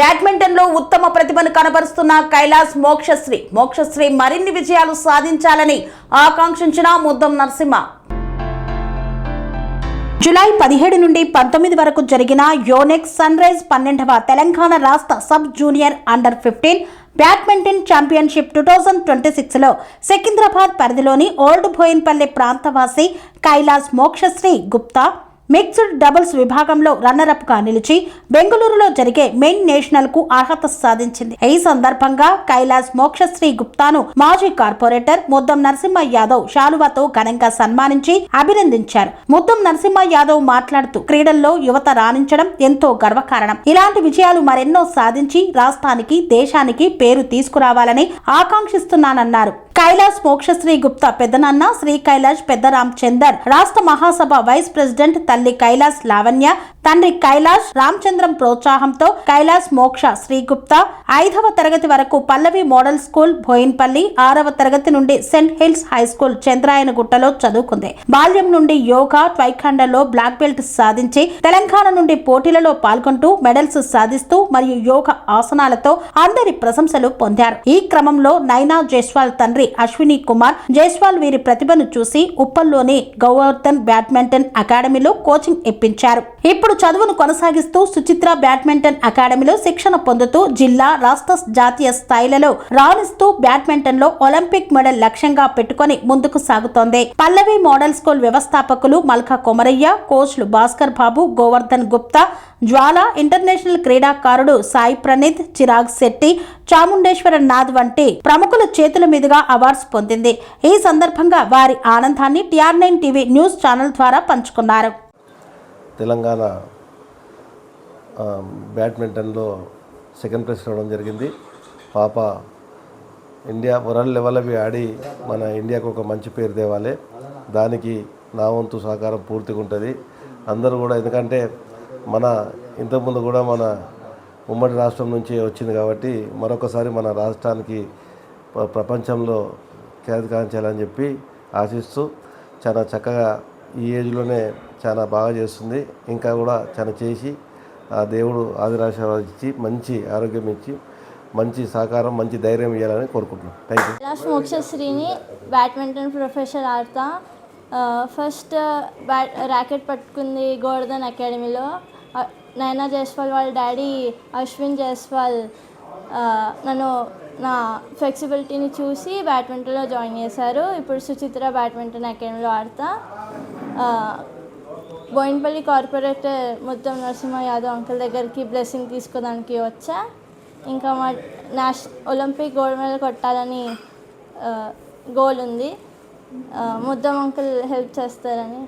Badminton లో ఉత్తమ ప్రతిభను కనబరుస్తున్న కైలాస్ మోక్షశ్రీ మరిన్ని విజయాలు సాధించాలని ఆకాంక్షించిన ముద్దం నరసింహ. జూలై 17 నుండి 19 వరకు జరిగిన యోనెక్స్ సన్ రైజ్ 12వ తెలంగాణ రాష్ట్ర sub junior under fifteen badminton championship 2026లో సికింద్రాబాద్ పరిధిలోని ఓల్డ్ బోయిన్పల్లి ప్రాంతవాసి కైలాస్ మోక్షశ్రీ గుప్తా మిక్స్డ్ డబుల్స్ విభాగంలో రన్నరప్ గా నిలిచి బెంగళూరులో జరిగే మెయిన్ నేషనల్ కు అర్హత సాధించింది. ఈ సందర్భంగా కైలాస్ మోక్షశ్రీ గుప్తాను మాజీ కార్పొరేటర్ ముద్దం నరసింహ యాదవ్ శాలువాతో ఘనంగా సన్మానించి అభినందించారు. ముద్దం నరసింహ యాదవ్ మాట్లాడుతూ క్రీడల్లో యువత రాణించడం ఎంతో గర్వకారణం. ఇలాంటి విజయాలు మరెన్నో సాధించి రాష్ట్రానికి దేశానికి పేరు తీసుకురావాలని ఆకాంక్షిస్తున్నానన్నారు. కైలాస్ మోక్షశ్రీ గుప్తా పెద్దనాన్న శ్రీ కైలాష్ పెద్ద రామచందర్, రాష్ట్ర మహాసభ వైస్ ప్రెసిడెంట్ తల్లి కైలాస్ లావణ్య, తండ్రి కైలాష్ రామచంద్రం ప్రోత్సాహంతో కైలాస్ మోక్ష శ్రీ గుప్తా 5వ తరగతి వరకు పల్లవి మోడల్ స్కూల్ బోయిన్పల్లి, 6వ తరగతి నుండి సెంట్ హిల్స్ హై స్కూల్ చంద్రాయనగుట్టలో చదువుకుంది. బాల్యం నుండి యోగా ట్వైఖండలో బ్లాక్ బెల్ట్ సాధించి తెలంగాణ నుండి పోటీలలో పాల్గొంటూ మెడల్స్ సాధిస్తూ మరియు యోగా ఆసనాలతో అందరి ప్రశంసలు పొందారు. ఈ క్రమంలో నైనా జైస్వాల్ తండ్రి అశ్విని కుమార్ జైస్వాల్ వీరి ప్రతిభను చూసి ఉప్పల్లోని గోవర్ధన్ బ్యాడ్మింటన్ అకాడమీలో కోచింగ్ ఇప్పించారు. ఇప్పుడు చదువును కొనసాగిస్తూ సుచిత్ర బ్యాడ్మింటన్ అకాడమీలో శిక్షణ పొందుతూ జిల్లా, రాష్ట్ర, జాతీయ స్థాయిలలో రాణిస్తూ బ్యాడ్మింటన్ లో ఒలింపిక్ మెడల్ లక్ష్యంగా పెట్టుకుని ముందుకు సాగుతోంది. పల్లవి మోడల్ స్కూల్ వ్యవస్థాపకులు మల్కా కొమరయ్య, కోచ్లు భాస్కర్ బాబు, గోవర్ధన్ గుప్తా, జ్వాల, ఇంటర్నేషనల్ క్రీడాకారుడు సాయి ప్రణీత్, చిరాగ్ శెట్టి, చాముండేశ్వర నాథ్ వంటి ప్రముఖుల చేతుల మీదుగా అవార్డ్స్ పొందింది. ఈ సందర్భంగా వారి ఆనందాన్ని TR9 టీవీ న్యూస్ ఛానల్ ద్వారా పంచుకున్నారు. తెలంగాణ బ్యాడ్మింటన్లో సెకండ్ ప్లేస్ రావడం జరిగింది. పాప ఇండియా వరల్డ్ లెవెల్ అవి ఆడి మన ఇండియాకు ఒక మంచి పేరు తేవాలి. దానికి నా వంతు సహకారం పూర్తిగా ఉంటుంది. అందరూ కూడా, ఎందుకంటే మన ఇంతకుముందు కూడా మన ఉమ్మడి రాష్ట్రం నుంచి వచ్చింది కాబట్టి మరొకసారి మన రాష్ట్రానికి ప్రపంచంలో ఖ్యాతి కాంచాలని చెప్పి ఆశిస్తూ చాలా చక్కగా ఈ ఏజ్లోనే చాలా బాగా చేస్తుంది. ఇంకా కూడా చాలా చేసి ఆ దేవుడు ఆదిరాశీర్వాదం ఇచ్చి మంచి ఆరోగ్యం ఇచ్చి మంచి సహకారం మంచి ధైర్యం ఇవ్వాలని కోరుకుంటున్నాను. Thank you. కైలాస్ మోక్షశ్రీని బ్యాడ్మింటన్ ప్రొఫెషనల్ ఆడతా. ఫస్ట్ ర్యాకెట్ పట్టుకుంది గోవర్ధన్ అకాడమీలో. నైనా జైస్వాల్ వాళ్ళ డాడీ అశ్విన్ జైస్వాల్ నన్ను నా ఫ్లెక్సిబిలిటీని చూసి బ్యాడ్మింటన్లో జాయిన్ చేశారు. ఇప్పుడు సుచిత్ర బ్యాడ్మింటన్ అకాడమీలో ఆడతా. బోయిన్పల్లి కార్పొరేటర్ ముద్దం నరసింహ యాదవ్ అంకుల్ దగ్గరికి బ్లెస్సింగ్ తీసుకోవడానికి వచ్చా. ఇంకా మా ఒలింపిక్ గోల్డ్ మెడల్ కొట్టాలని గోల్ ఉంది. ముద్దం అంకుల్ హెల్ప్ చేస్తారని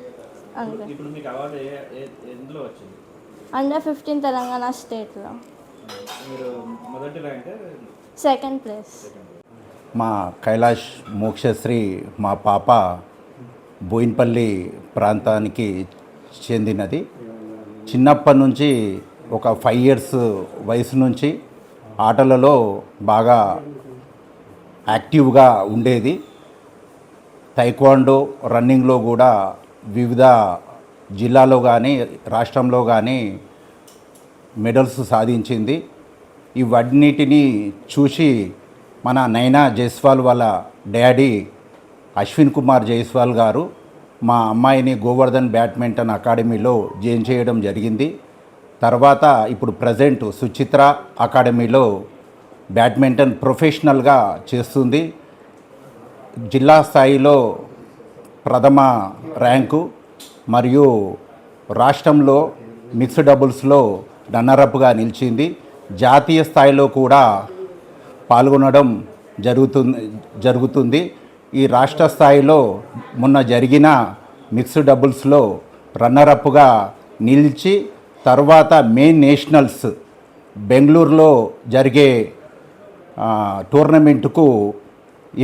అనుకుంటున్నాను. అండర్-15 తెలంగాణ స్టేట్లో సెకండ్ ప్లేస్. మా కైలాష్ మోక్షశ్రీ మా పాప బోయిన్పల్లి ప్రాంతానికి చెందినది. చిన్నప్పటి నుంచి ఒక 5 years వయసు నుంచి ఆటలలో బాగా యాక్టివ్గా ఉండేది. టైక్వాండో, రన్నింగ్లో కూడా వివిధ జిల్లాలో కానీ రాష్ట్రంలో కానీ మెడల్స్ సాధించింది. ఇవన్నిటినీ చూసి మన నైనా జైస్వాల్ వాళ్ళ డాడీ అశ్విన్ కుమార్ జైస్వాల్ గారు మా అమ్మాయిని గోవర్ధన్ బ్యాడ్మింటన్ అకాడమీలో జాయిన్ చేయడం జరిగింది. తర్వాత ఇప్పుడు ప్రజెంట్ సుచిత్ర అకాడమీలో బ్యాడ్మింటన్ ప్రొఫెషనల్గా చేస్తుంది. జిల్లా స్థాయిలో ప్రథమ ర్యాంకు మరియు రాష్ట్రంలో మిక్స్డ్ డబుల్స్లో రన్నరప్గా నిలిచింది. జాతీయ స్థాయిలో కూడా పాల్గొనడం జరుగుతుంది. ఈ రాష్ట్ర స్థాయిలో మొన్న జరిగిన మిక్స్డ్ డబుల్స్లో రన్నరప్గా నిలిచి తర్వాత మెయిన్ నేషనల్స్ బెంగళూరులో జరిగే టోర్నమెంటుకు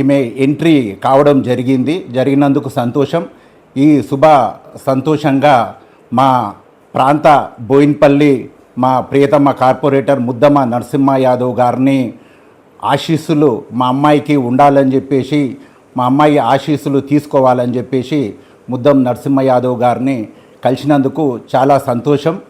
ఈమె ఎంట్రీ కావడం జరిగినందుకు సంతోషం. ఈ సంతోషంగా మా ప్రాంత బోయిన్పల్లి మా ప్రియతమ కార్పొరేటర్ ముద్దమ నరసింహ యాదవ్ గారిని ఆశీస్సులు మా అమ్మాయికి ఉండాలని చెప్పేసి, మా అమ్మాయి ఆశీస్సులు తీసుకోవాలని చెప్పేసి ముద్దం నరసింహ యాదవ్ గారిని కలిసినందుకు చాలా సంతోషం.